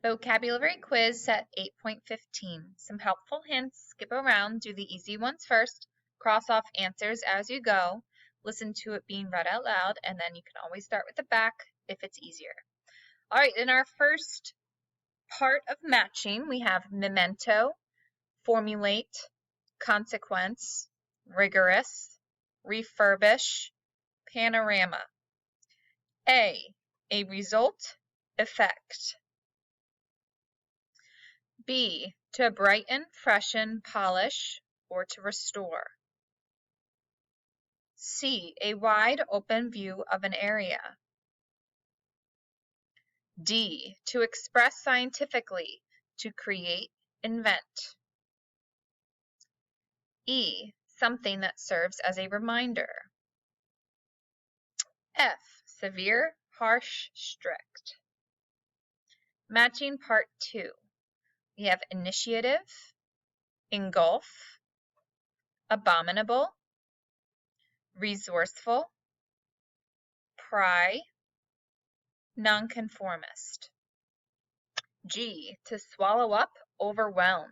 Vocabulary quiz set 8.15. Some helpful hints. Skip around, do the easy ones first, cross off answers as you go, listen to it being read out loud, and then you can always start with the back if it's easier. All right, in our first part of matching, we have memento, formulate, consequence, rigorous, refurbish, panorama. A result, effect. B, to brighten, freshen, polish, or to restore. C, a wide open view of an area. D, to express scientifically, to create, invent. E, something that serves as a reminder. F, severe, harsh, strict. Matching part 2. We have initiative, engulf, abominable, resourceful, pry, nonconformist. G, to swallow up, overwhelm.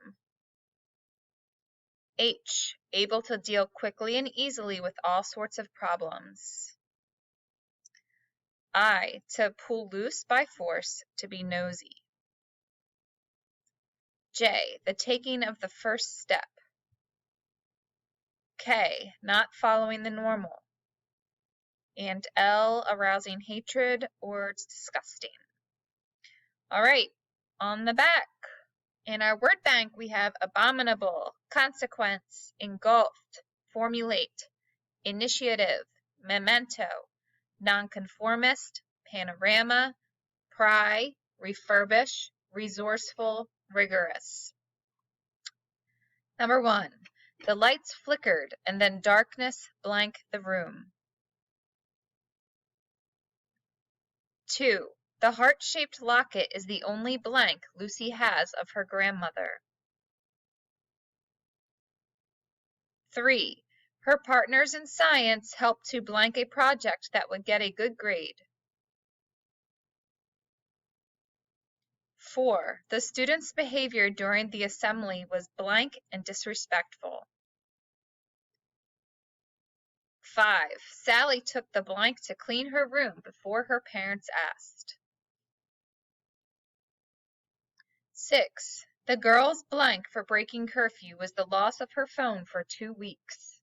H, able to deal quickly and easily with all sorts of problems. I, to pull loose by force, to be nosy. J, the taking of the first step. K, not following the normal. And L, arousing hatred or disgusting. All right, on the back. In our word bank, we have abominable, consequence, engulfed, formulate, initiative, memento, nonconformist, panorama, pry, refurbish, resourceful, rigorous. Number 1, the lights flickered and then darkness blank the room. 2, the heart-shaped locket is the only blank Lucy has of her grandmother. 3, her partners in science helped to blank a project that would get a good grade. 4, the student's behavior during the assembly was blank and disrespectful. 5, Sally took the blank to clean her room before her parents asked. 6, the girl's blank for breaking curfew was the loss of her phone for 2 weeks.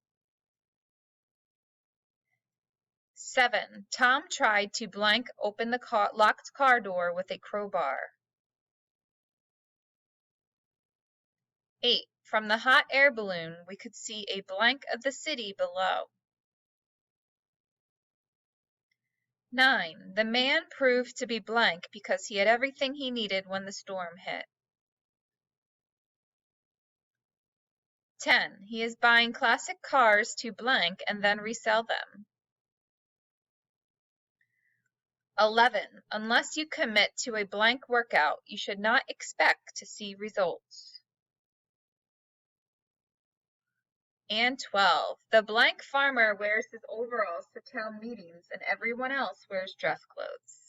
7, Tom tried to blank open the locked car door with a crowbar. 8, from the hot air balloon, we could see a blank of the city below. 9, the man proved to be blank because he had everything he needed when the storm hit. 10, he is buying classic cars to blank and then resell them. 11, unless you commit to a blank workout, you should not expect to see results. And 12, the blank farmer wears his overalls to town meetings and everyone else wears dress clothes.